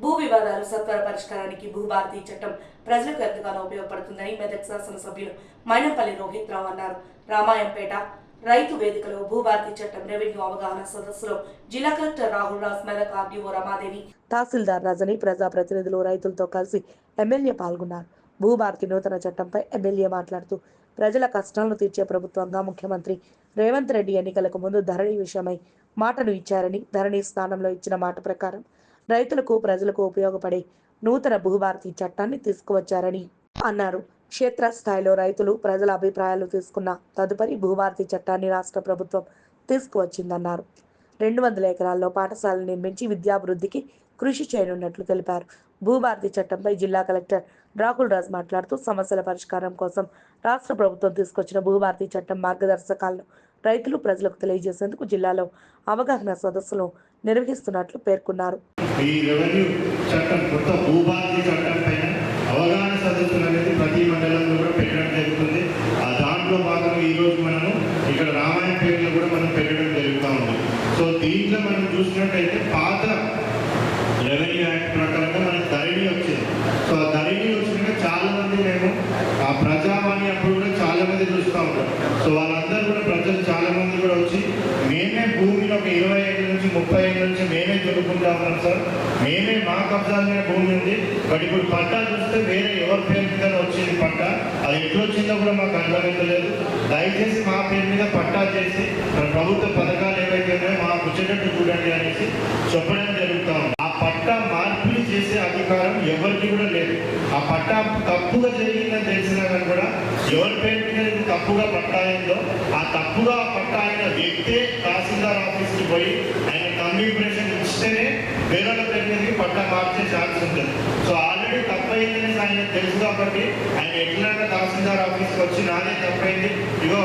భూ వివాదాలు సత్వర పరిష్కారానికి భూభారతి చట్టం ప్రజలకు ఎంతగానో ఉపయోగపడుతుందని మెదక్ శాసనసభ్యులు మైనంపల్లి రోహిత్ రావు అన్నారు. రామాయంపేట రైతు వేదికలో భూభారతి చట్టం రెవెన్యూ అవగాహన సదస్సులో జిల్లా కలెక్టర్ రాహుల్ రాజ్, మెదక్ ఆర్డీఓ రమాదేవి, తహసీల్దార్ రజని, ప్రజాప్రతినిధులు, రైతులతో కలిసి ఎమ్మెల్యే పాల్గొన్నారు. భూభారతి నూతన చట్టంపై ఎమ్మెల్యే మాట్లాడుతూ ప్రజల కష్టాలను తీర్చే ప్రభుత్వంగా ముఖ్యమంత్రి రేవంత్ రెడ్డి ఎన్నికలకు ముందు ధరణి విషయమై మాటను ఇచ్చారని, ధరణి స్థానంలో ఇచ్చిన మాట ప్రకారం రైతులకు, ప్రజలకు ఉపయోగపడే నూతన భూభారతి చట్టాన్ని తీసుకువచ్చారని అన్నారు. క్షేత్రస్థాయిలో రైతులు, ప్రజల అభిప్రాయాలు తీసుకున్న తదుపరి భూభారతి చట్టాన్ని రాష్ట్ర ప్రభుత్వం తీసుకువచ్చిందన్నారు. 200 ఎకరాల్లో పాఠశాలలు నిర్మించి విద్యాభివృద్ధికి కృషి చేయనున్నట్లు తెలిపారు. భూభారతి చట్టంపై జిల్లా కలెక్టర్ రాహుల్ రాజ్ మాట్లాడుతూ సమస్యల పరిష్కారం కోసం రాష్ట్ర ప్రభుత్వం తీసుకొచ్చిన భూభారతి చట్టం మార్గదర్శకాలను రైతులు, ప్రజలకు తెలియజేసేందుకు జిల్లాలో అవగాహన సదస్సులు నిర్వహిస్తున్నట్లు పేర్కొన్నారు. ఈ రెవెన్యూ చట్టం కొత్త భూభారతి చట్టం పైన అవగాహన సదస్సులు అనేది ప్రతి మండలంలో కూడా పెట్టడం జరుగుతుంది. ఆ దాంట్లో భాగంగా ఈరోజు మనము ఇక్కడ రామాయణపేటలో కూడా మనం పెట్టడం జరుగుతూ ఉంది. సో దీంట్లో మనం చూసినట్టయితే పాత రెవెన్యూ యాక్ట్ ప్రకారంగా మనకు ధరణి వచ్చింది. సో ఆ ధరణి వచ్చినాక చాలా మంది మేము ఆ ప్రజావాణి అప్పుడు కూడా చాలా మంది చూస్తూ ఉంటాం. సో వాళ్ళందరూ కూడా ప్రజలు చాలా మంది కూడా వచ్చి మేమే భూమిని ఒక 25 నుంచి 30 ఏళ్ళ నుంచి మేమే దొరుకుంటా ఉన్నాం సార్, మేమే మా కబ్జాలనే భూమి ఉంది, బట్ ఇప్పుడు పట్టా చూస్తే వేరే ఎవరి పేరు మీద వచ్చింది పట్టా, అది ఎట్లా వచ్చిందో కూడా మాకు అర్థమవుతలేదు. దయచేసి మా పేరు మీద పట్టా చేసి మన ప్రభుత్వ పథకాలు ఏవైతే ఉన్నాయో మాకు వచ్చేటట్టు చూడండి అనేసి చెప్పడం జరుగుతూ ఉంది. ఆ పట్టా మార్పిడి చేసే అధికారం ఎవరికి కూడా లేదు. ఆ పట్టా తప్పుగా జరిగిందని తెలిసినా కానీ కూడా ఎవరి పేరు మీద తప్పుగా పట్టా అయిందో ఆ తప్పుగా పట్టా అయిన వ్యక్తే తహసీల్దార్ ఆఫీస్కి పోయి ఆయన కమ్యూనికేషన్ ఇస్తేనే వేరే పేరు మీదకి పట్టా మార్చే ఛాన్స్ ఉంటుంది. సో ఆల్రెడీ తప్పైందని ఆయన తెలుసు కాబట్టి ఆయన ఎట్లన్నా తహసీల్దార్ ఆఫీస్కి వచ్చి నాదే తప్పైంది, ఇగో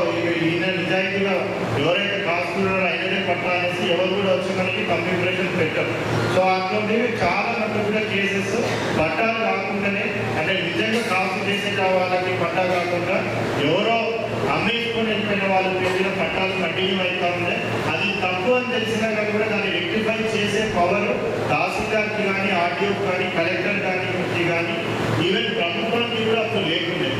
ఈయన నిజాయితీగా ఎవరైతే కాస్తున్నారో ఆయననే పట్టా అనేసి ఎవరు కూడా వచ్చి మనకి కమ్యూనికేషన్ పెట్టారు. సో అట్లాంటి చాలా మంది కూడా కేసెస్ పట్టాలు కాకుండానే, అంటే నిజంగా కాసు చేసే వాళ్ళకి పట్టా కాకుండా ఎవరో అమ్మేసుకొని వెళ్ళిపోయిన వాళ్ళ పేరున పట్టాలు కంటిన్యూ అవుతా ఉన్నాయి. అది తప్పు అని తెలిసినా కానీ కూడా దాన్ని రెక్టిఫై చేసే పవర్ తహసీల్దార్కి కానీ, ఆర్డీఓకి కానీ, కలెక్టర్ కానీ, ఈవెన్ ప్రభుత్వానికి కూడా అప్పుడు లేకుండా